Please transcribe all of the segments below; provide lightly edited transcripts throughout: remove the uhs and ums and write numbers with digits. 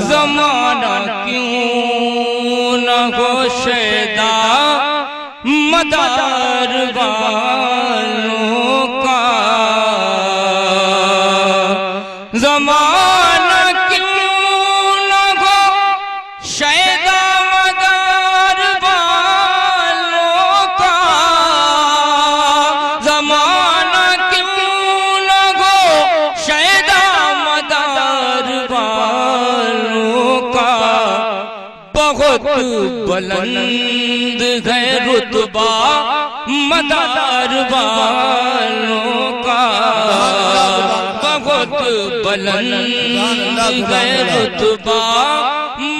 زمانہ کیوں نہ ہو شیدا مدار والوں کا زمانہ کیوں نہ ہو شیدا مدار والوں کا زمانہ کیوں نہ ہو شیدا مدار والوں کا بہت بلند ہے رتبہ مدار والوں کا بہت بلند ہے رتبہ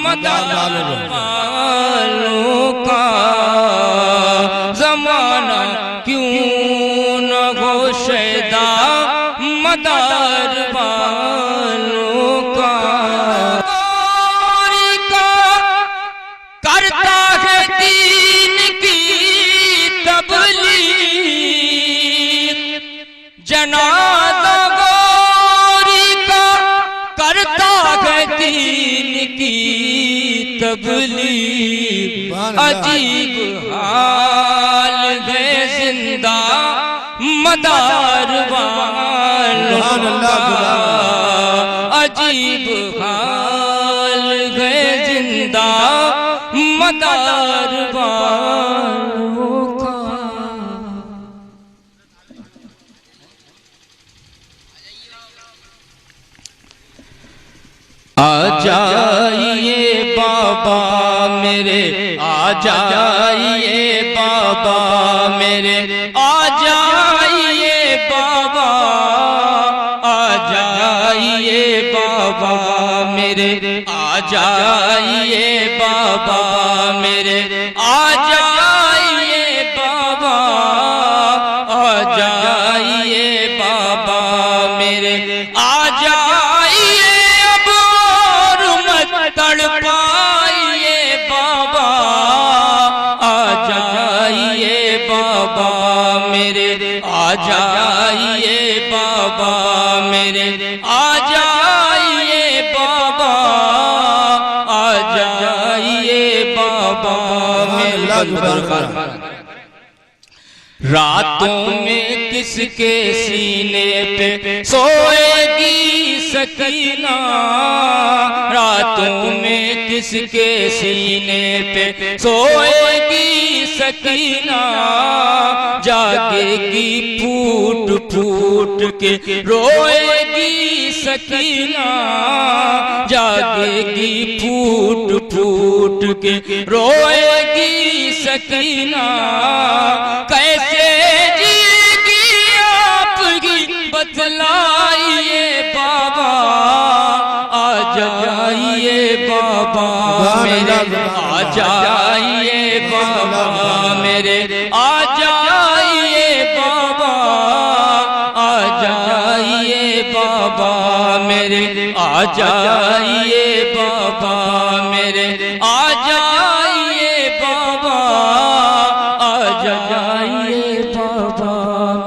مدار والوں کا زمانہ کیوں نہ ہو شیدا مدار والوں کا کرتا ہے دین کی تبلیغ جنازہ گوری کا کرتا ہے دین کی تبلیغ عجیب حال ہے زندہ مدار والوں کا عجیب حال ہے زندہ مدار والوں کا آ جائیے بابا میرے آ جائیے بابا میرے آ جائیے بابا آ جائیے بابا میرے آ جائیے بابا میرے آ جائیے بابا آ جائیے بابا میرے آ جائیے اب اور مت تڑپائیے بابا آ جائیے بابا میرے آ جائیے بابا میرے آ جائیے بابا آ جائیے بابا راتوں میں کس کے سینے پہ سوئے گی سکینہ راتوں میں کس کے سینے پہ سوئے گی سکینہ جاگے گی پھوٹ پھوٹ کے روئے گی سکینہ جاگے گی پھوٹ پھوٹ کے روئے گی سکینہ کیسے جیے گی آپ کی بتلائیے بابا آ جائیے بابا میرے آ جائیے بابا میرے آ جائیے بابا آ جائیے بابا میرے آ جائیے بابا میرے آ جائیے بابا آ جائیے بابا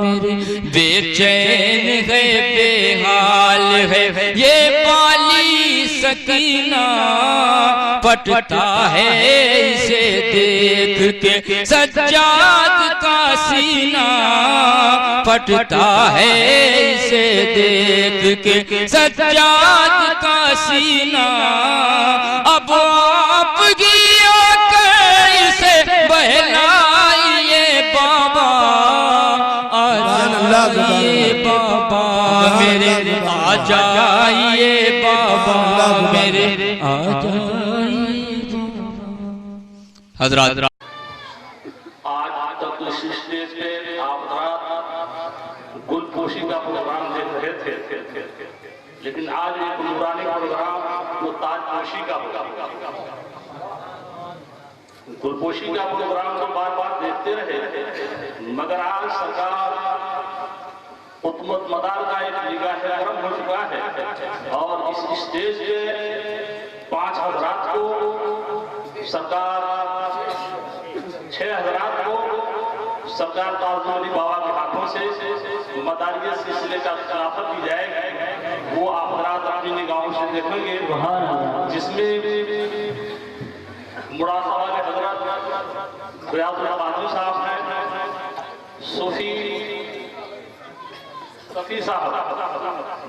میرے بے چین ہے بے حال ہے یہ بالی سکینہ پٹتا ہے اسے دیکھ کے سجاد کا سینہ پٹتا ہے اسے دیکھ کے سجاد کا سینہ اب آپ گیا کیسے بہلائیے بابا آ جائیے بابا میرے آ جائیے بابا میرے آ جائیے حضرات آج تک اس اسٹیج پہ آپ گل پوشی کا پروگرام دیکھ رہے تھے لیکن آج یہ نورانی پروگرام وہ تاج پوشی کا ہوگا گل پوشی کا پروگرام تو بار بار دیکھتے رہے مگر آج سرکار حکومت مدار کا ایک نگاہ کرم ہو چکا ہے اور اس اسٹیج پہ 5 حضرات کو سرکار 6 حضرات کو سرکار تاج علی بابا کے ہاتھوں سے مداریہ سلسلے کا خلافت دی جائے گی وہ آپ حضرات اپنی نگاہوں سے دیکھیں گے، جس میں مراقبہ والے حضرت ریاض القادری صاحب ہیں، صفی صاحب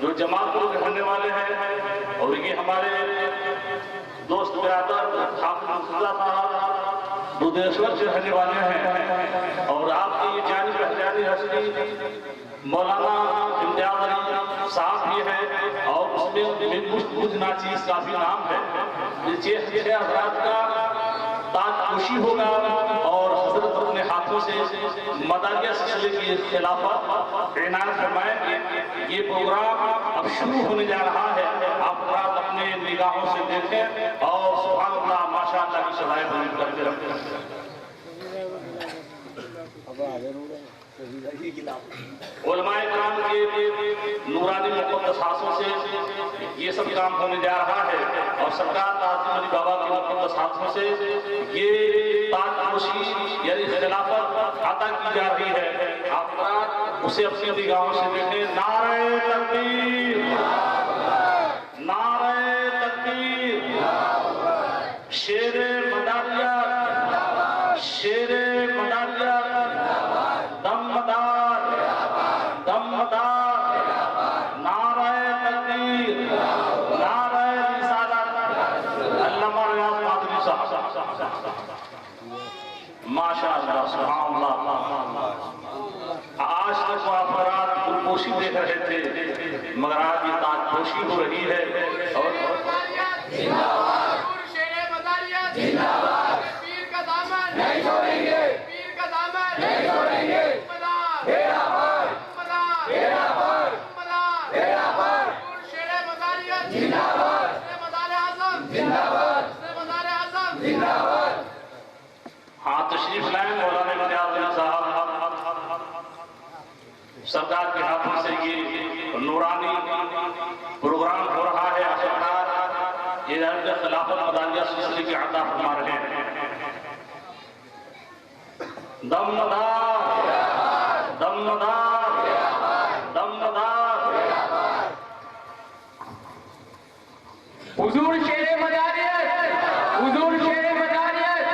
جو جماعت کو رہنے والے ہیں، اور یہ ہمارے دوست برادر حافظ حفظہ صاحب دودھیشور سے رہنے والے ہیں، اور آپ کی یہ جانی پہچانی ہستی مولانا امتیاز علی صاحب بھی ہے، اور اس میں مجھ ناچیز کا بھی نام ہے۔ یہ چھ حضرات کا تاج پوشی ہوگا، اور حضرت اپنے ہاتھوں سے مداریہ سلسلے کی خلافت عنایت فرمائیں گے۔ یہ پروگرام اب شروع ہونے جا رہا ہے، آپ حضرات اپنے نگاہوں سے دیکھیں اور سبحان اللہ ماشاءاللہ کی سدائے بلند کرتے رہتے۔ علماء کرام کے نورانی مقدس ہاتھوں سے یہ سب کام ہونے جا رہا ہے، اور سرکار تعظیم علی بابا کے مقدس ہاتھوں سے یہ تاج پوشی یعنی خلافت عطا کی جا رہی ہے۔ آپ اسے اپنی نگاہوں سے دیکھیں۔ نعرہ تکبیر، نعرہ تکبیر، شیر مداریہ، شیر مداریہ، دمدار، دمدار، نعرہ تکبیر، نعرہ رسالت۔ علامہ ریاض قادری صاحب، ماشاءاللہ سبحان اللہ۔ آج تک وہ افراد گلپوشی دیکھ رہے تھے، مگر آج یہ تاج پوشی ہو رہی ہے، اور پیر کا دامن نہیں چھوڑیں گے، پیر کا دامن نہیں چھوڑیں گے۔ ہاں تشریف لائیں مولانا امتیاز علی صاحب، سرکار کے ہاتھوں سے یہ نورانی پروگرام ہو رہا ہے۔ سرکار یہ درجہ خلافت مداریہ سلسلے کی عطا فرما رہے ہیں۔ دمدار، دمدار، دمدار، حضور شیر مداریت، حضور شیر مداریت،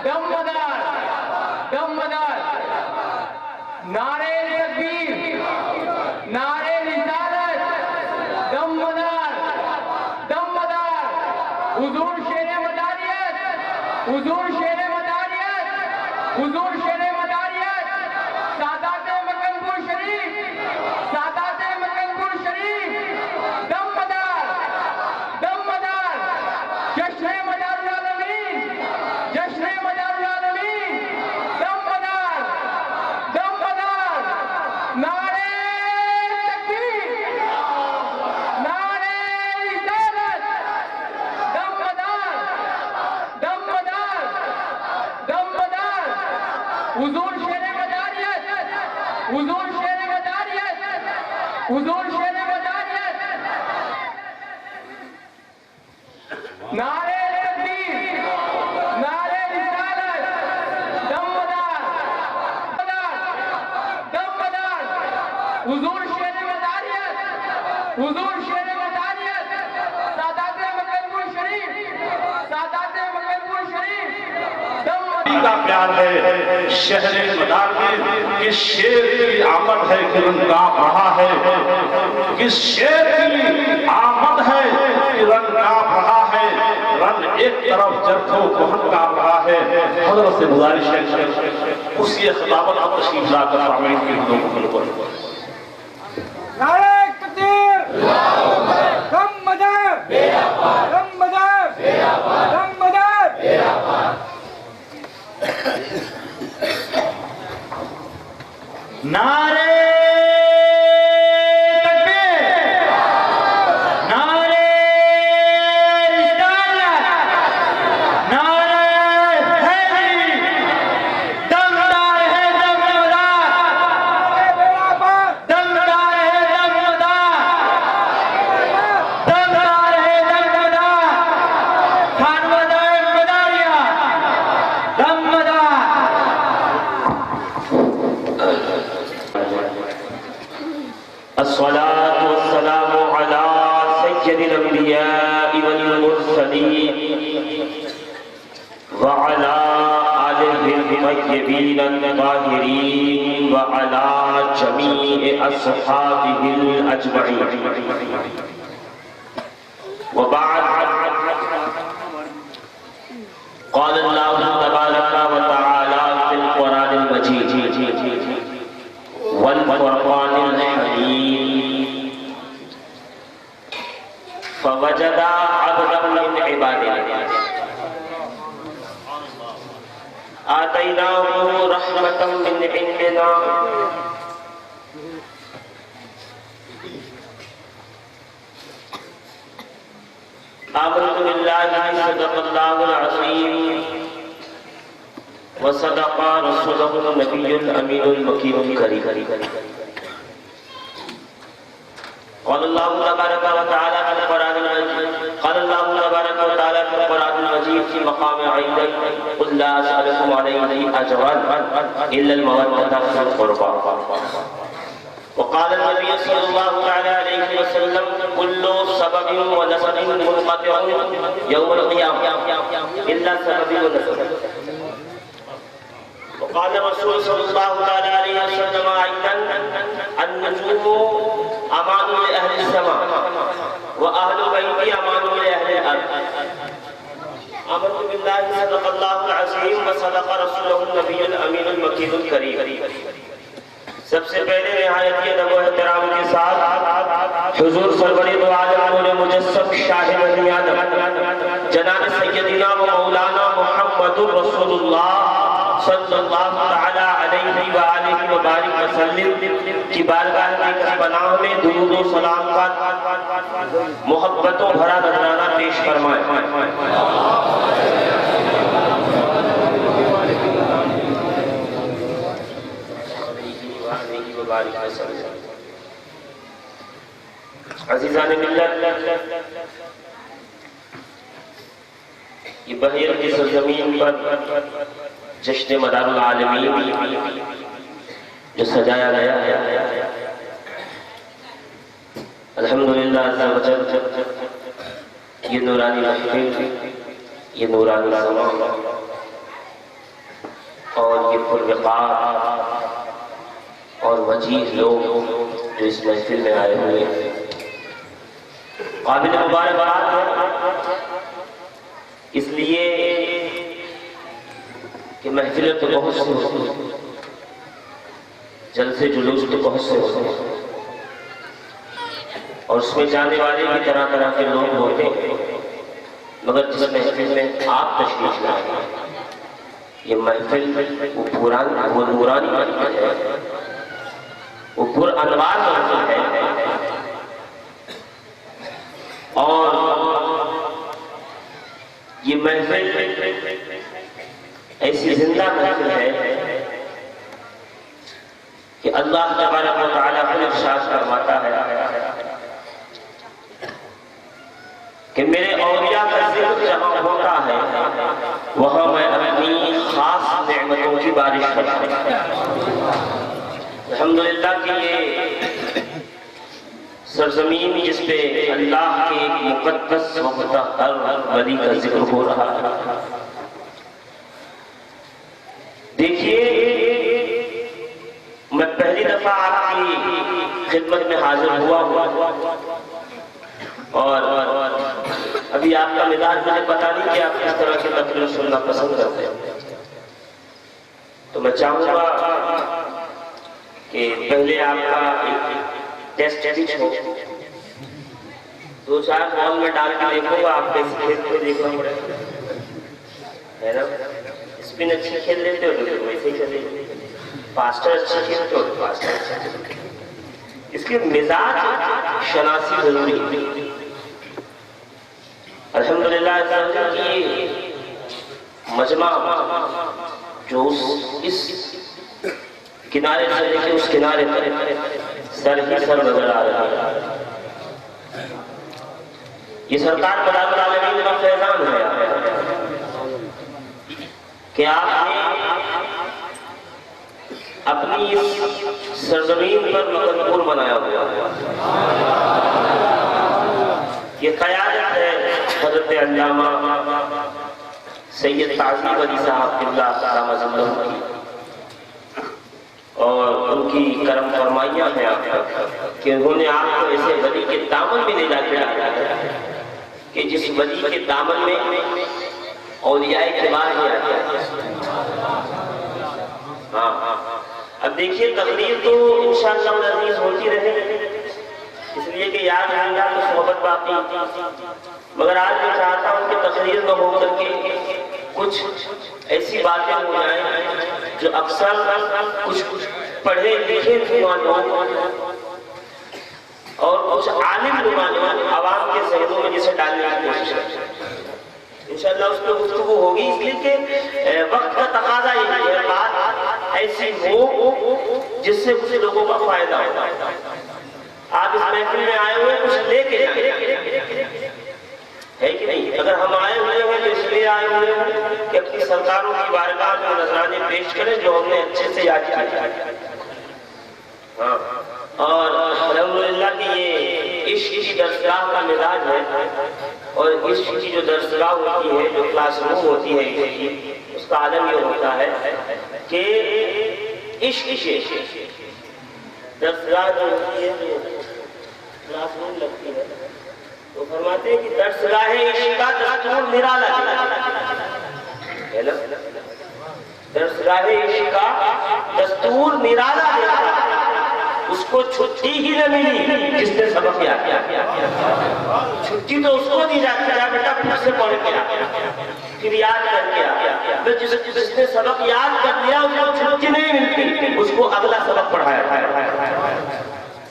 دمدار، دمدار، نعرہ تکبیر، نعرہ رسالت، دمدار، دمدار، حضور شیر مداریت، حضور شیر مداریت، حضور شیر مداریت، سادات مکن پور شریف، سادات مکن پور شریف، دمدار، دمدار، جشن مدار العالمین، جشن مدار العالمین، دمدار، دمدار، نعرہ تکبیر، نعرہ رسالت، دمدار، دمدار، دمدار، حضور شیر مداریت، حضور شیر مداریت، حضور شیر مداریت، نعرہ تکبیر، نعرہ رسالت، دمدار، دمدار، حضور شیر مداریت، حضور شیر مداریت، سادات مکن پور شریف، سادات مکن پور شریف، دمدار کا پیار ہے شہر مدار میں، کس شیر کی آمد ہے کہ رنگ کانپ رہا ہے، کس شیر کی آمد ہے کہ رنگ کانپ رہا ہے، رنگ ایک طرف جرتھوں کوہن کانپ رہا ہے۔ حضرت سے گزارش ہے اس یہ خطابت آپ تشریف لا کر فرمائیں کہ ہم لوگوں کو نعرہ تکبیر، دم مدار، دم مدار، دم مدار، نعرہ تکبیر، نعرہ رسالت، نعرہ حیدری، دمدار ہے دمدار، دمدار ہے دمدار، دمدار ہے دمدار، خانوادہ مداریہ، دمدار۔ الصلاة والسلام على الأنبياء والمرسلين وعلى آلهم الطيبين الطاهرين وعلى جميع أصحابه الأجمعين وبعد قال الله تبارك وتعالى في القرآن المجيد والفرقان الحميد فوجد عبدا من عبادنا آتيناه رحمة من عندنا آمنت بالله صدق الله العظيم وصدق رسوله النبي الأمين المكين الكريم قال الله تبارك وتعالى في القرآن المجيد في مقام عيدك قل لا أسألكم عليه أجرا إلا المودة في القربى وقال النبي صلى الله عليه وسلم كل سبب ونسب منقطع يوم القيامة إلا سبب ونسب وقال الرسول صلى الله عليه وسلم أيضا النجوم أمان لأهل السماء وأهل بيتي أمان لأهل الأرض آمنت بالله صدق الله العظيم وصدق رسوله النبي الأمين المكين الكريم سب سے پہلے نہایت ادب و احترام کے ساتھ حضور سرور دو عالم نور مجسم شاہ مدینہ جناب سیدنا و مولانا محمد رسول اللہ صلی اللہ تعالی علیہ وآلہ وبارک وسلم کی بارگاہ کی پناہ میں درود و سلام کا محبتوں بھرا نذرانہ پیش فرمائے عزیزان ملت، یہ بحیر کی سرزمین پر جشن مدار العالمین جو سجایا گیا ہے، الحمدللہ عز و جل، یہ نورانی محفل، یہ نورانی زمان اور یہ پروقار اور وجیح لوگ جو اس محفل میں آئے ہوئے قابل مبارکباد ہے، اس لیے کہ محفلیں تو بہت سے ہوتی ہیں، جلسے جلوس تو بہت سے ہوتے ہیں، اور اس میں جانے والے بھی طرح طرح کے لوگ ہوتے ہیں، مگر جس محفل میں آپ تشریف لائے یہ محفل وہ نورانی محفل ہے، وہ پر انوار محفل ہے، اور یہ محفل ایسی زندہ محفل ہے کہ اللہ تبارک و تعالیٰ خود ارشاد فرماتا ہے کہ میرے اولیاء کا ذکر جہاں ہوتا ہے وہاں میں اپنی خاص نعمتوں کی بارش کرتا ہوں۔ الحمدللہ کہ یہ سرزمین جس پہ اللہ کے ایک مقدس و مطہر ولی کا ذکر ہو رہا ہے، دیکھیے میں پہلی دفعہ آپ کی خدمت میں حاضر ہوا ہوں اور ابھی آپ کا مزاج مجھے پتا نہیں کہ آپ کس طرح کے تقریر سننا پسند کرتے ہیں، تو میں چاہوں گا کہ پہلے آپ کا ٹیسٹ پچ ہو، دو چار بال میں ڈال کے دیکھوں گا، آپ کیسے کھیلتے ہوئے دیکھنا پڑے ہے نا، اسپن اچھی کھیل لیتے ہو تو ویسے ہی کھیلے، فاسٹر اچھی کھیلتے ہو تو فاسٹر اچھا کھیلتے، اس کے مزاج شناسی ضروری ہے۔ الحمدللہ کی مجمع جو اس کنارے سے لے کے اس کنارے پر سر ہی سر نظر آ رہا ہے، یہ سرکار مدار العالمین کا فیضان ہے کہ آپ نے اپنی اس سرزمین پر مقدور بنایا ہوا ہے، یہ قیادت قیادت ہے حضرت علامہ سید تعظیم علی صاحب قبلہ دامت ظلہ کی، اور ان کی کرم فرمائیاں ہیں آپ تک کہ انہوں نے آپ کو ایسے ولی کے دامن میں لے جا کے ڈالا کہ جس ولی کے دامن میں اولیاء کبار ہی آتے ہیں۔ ہاں اب دیکھیے تقریر تو انشاءاللہ العزیز ہوتی رہے، اس لیے کہ یاد رہے گا تو صحبت باقی، مگر آج میں چاہتا ہوں کہ تقریر نہ ہو کر کے کچھ ایسی باتیں ہو جائیں جو اکثر کچھ پڑھے لکھے نوجوان اور کچھ عالم نوجوان عوام کے ذہنوں میں جسے ڈالنے کی کوشش کرتے ہیں۔ انشاءاللہ اس پہ گفتگو ہوگی، اس لیے کہ وقت کا تقاضا یہ ہے بات ایسی ہو جس سے کچھ لوگوں کا فائدہ ہو۔ آپ اس محفل میں آئے ہوئے کچھ لے کے جائیں، ہے کہ نہیں؟ اگر ہم آئے ہوئے ہیں تو اس لیے آئے ہوئے ہیں کہ اپنی سرکاروں کی بارگاہ میں نذرانے پیش کریں جو ہم نے اچھے سے یاد کیا۔ ہاں اور الحمدللہ کہ یہ عشق کی درسگاہ کا مزاج ہے، اور عشق کی جو درسگاہ ہوتی ہے، جو کلاس روم ہوتی ہے، اس کا عالم یہ ہوتا ہے کہ عشق سے درسگاہ جو ہوتی ہے، جو کلاس روم لگتی ہے، تو فرماتے ہیں کہ درسگاہ عشق کا دستور نرالا ہے نا، درسگاہ عشق کا دستور نرالا ہے، اس کو چھٹی ہی نہ ملی جس نے سبق یاد کیا، چھٹی تو اس کو دی جاتی ہے بیٹا پھر سے پڑھ کے پھر یاد کر کے جس نے سبق یاد کر لیا اس کو چھٹی نہیں ملتی، اس کو اگلا سبق پڑھایا۔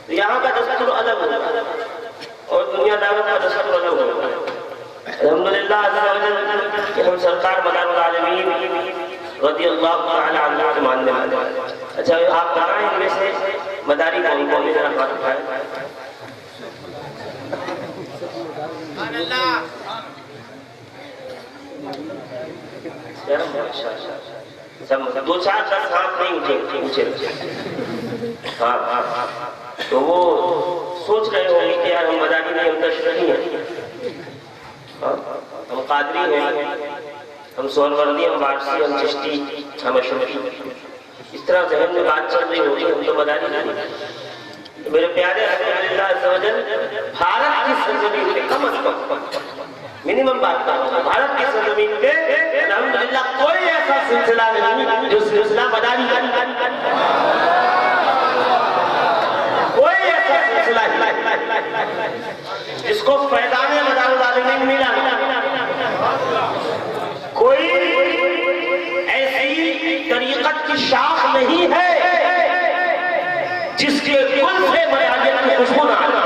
یہاں کا دستور الگ ہوگا اور دنیا دعوت کا دستور الگ ہوگا۔ الحمدللہ عز و جل کہ ہم سرکار مدار العالمین رضی اللہ تعالی عنہ کے ماننے والے۔ اچھا آپ کہاں ان میں سے مداری کون کون ذرا بات اٹھائے؟ دو چار دس ہاتھ نہیں اونچے، ہاں تو وہ سوچ رہے ہوں گے کہ یار ہم مداری نہیں، ہم تشریحی ہیں، ہم قادری ہیں، ہم سہروردی، ہم بارسی، ہم چشتی، ہم اشرفی، اس طرح ذہن میں بات چل رہی ہوگی، ہم تو مداری نہیں۔ میرے پیارے الحمدللہ عز و جل بھارت کی سرزمین پہ کم از کم منیمم بات کرتا ہوں، بھارت کی سرزمین پہ الحمدللہ کوئی ایسا سلسلہ نہیں جو سلسلہ مداری کا، کوئی ایسا سلسلہ نہیں جس کو فیضان مدار العالمین ملا، کوئی ایسی طریقت کی شاخ نہیں ہے جس کے گل سے مریاضت کی خوشبو نہ آتا۔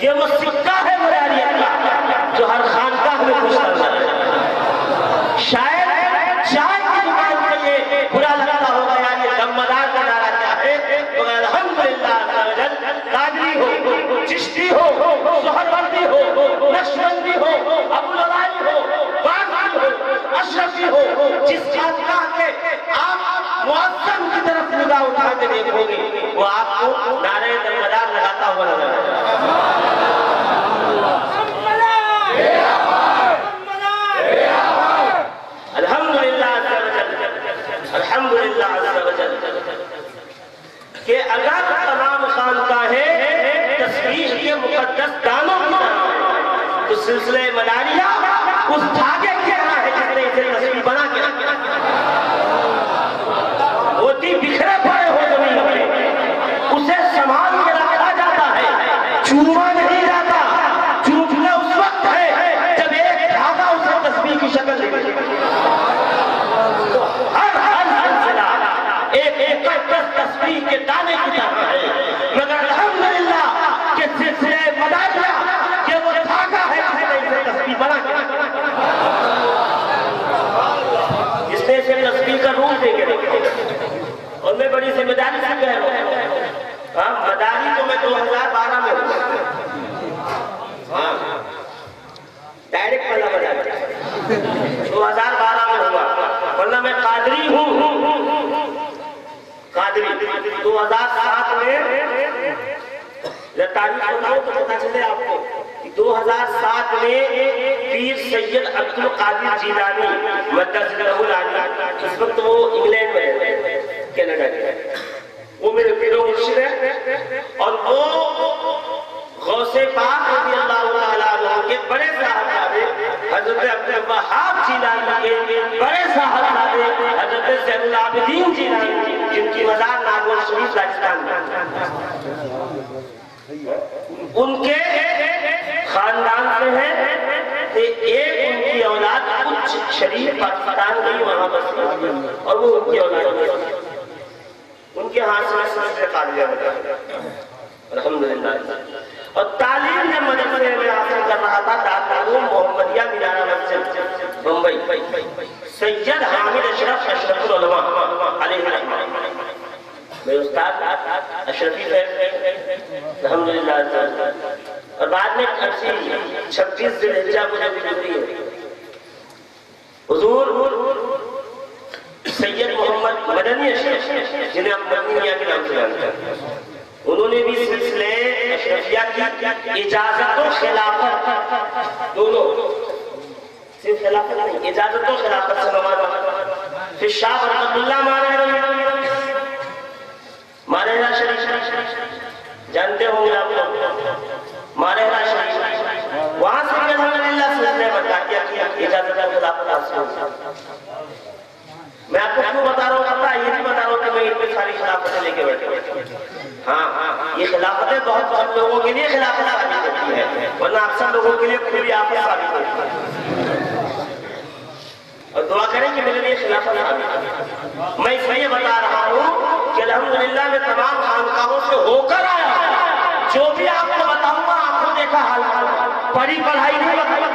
یہ وہ سکہ ہے مریاضت کا جو ہر خانقاہ میں خوش کرتا ہے۔ شاید چائے کی دکان پہ یہ برا لگتا ہوگا یا یہ دمدار کا نعرہ کیا ہے، مگر الحمدللہ عز و جل قادری ہو، چشتی ہو، سہروردی ہو، نقشبندی ہو، ابوالعلائی ہو، بارسی ہو، اشرفی ہو، جس خانقاہ کے آپ معظم کی طرف نگاہ اٹھا کے دیکھو گے وہ آپ کو نعرہ دمدار لگاتا ہوا نظر آئے۔ الحمدللہ عز و جل، الحمدللہ عز و جل کہ اگر تمام خانقاہیں تسبیح کے مقدس دانوں کی طرح تو سلسلہ مداریہ اس دھاگے کی طرح ہے جس نے اسے تسبیح بنا کے رکھا، موتی بکھرے پڑے ہو زمین پہ، اسے سنبھال کے رکھا جاتا ہے، چوما نہیں جاتا۔ چومنا اس وقت ہے جب ایک دھاگا اسے تسبیح کی شکل دے گا۔ ہر سلسلہ ایک مقدس تسبیح کے دانے کی طرح ہے، مگر الحمدللہ کہ سلسلہ مداریہ کہ وہ دھاگا ہے جس نے اسے تسبیح بنا کے رکھا، جس نے اسے تسبیح کا روپ دے کے رکھا۔ اور میں بڑی ذمہ داری سے کہہ رہا ہوں، ہاں مداری تو میں 2012 میں ہوں، ہاں ڈائریکٹ والا مداری 2012 میں ہوا، ورنہ میں قادری ہوں، قادری 2007 تاریخ بتاؤں تو پتا چلے آپ کو 2007 میں پیر سید عبد القادر جیلانی مدد ذکرہ العالی، اس وقت وہ انگلینڈ میں ہے، کینیڈا کے، وہ میرے پیر و مرشد ہے، اور وہ غوث پاک رضی اللہ تعالیٰ عنہ کے بڑے صاحبزادے حضرت عبد الوہاب جیلانی کے بڑے صاحبزادے حضرت زین العابدین جیلانی، جن کی مزار ناگور شریف راجستھان میں، ان کے خاندان سے ہے کہ ایک ان کی اولاد کچھ شریف پاکستان گئی وہاں بس، اور وہ ان کی اولاد ان کے ہاتھ سے سلسلے قادریہ ہوتا، الحمدللہ۔ اور تعلیم جب مدرسے میں حاصل کر رہا تھا دارالعلوم محمدیہ مینارہ مسجد بمبئی، سید حامد اشرف اشرف العلماء علیہ رحمہ، میرے استاد اشرفی ہے الحمدللہ، اور بعد میں 26 ذی الحجہ کو جب گزری ہے، حضور سید محمد مدنی اشرف جنہیں ہم مدنی میاں کے نام سے جانتے ہیں، انہوں نے بھی سلسلے اشرفیہ کی اجازت و خلافت دونوں، صرف خلافت نہیں، اجازت و خلافت سے مانا، پھر شاہ برکت اللہ مارہرہ شریف جانتے ہوں گے آپ لوگ، مارہرہ شریف وہاں سے بھی الحمدللہ سلسلے برداریہ کی اجازت و خلافت حاصل ہوئی۔ میں آپ کو کیوں بتا رہا ہوں، پتہ یہ نہیں بتا رہا ہوں کہ میں ان پہ ساری خلافتیں لے کے بیٹھے، ہاں یہ خلافتیں بہت لوگوں کے لیے خلافت ثابت ہوتی ہے، ورنہ اکثر لوگوں کے لیے کوئی آفت ثابت ہوتی ہے، اور دعا کریں کہ میرے لیے خلافت ثابت۔ میں اس لیے بتا رہا ہوں کہ الحمدللہ میں تمام خانقاہوں سے ہو کر آیا، جو بھی آپ کو بتاؤں گا آپ کو دیکھا حال، پڑھی پڑھائی نہیں بتا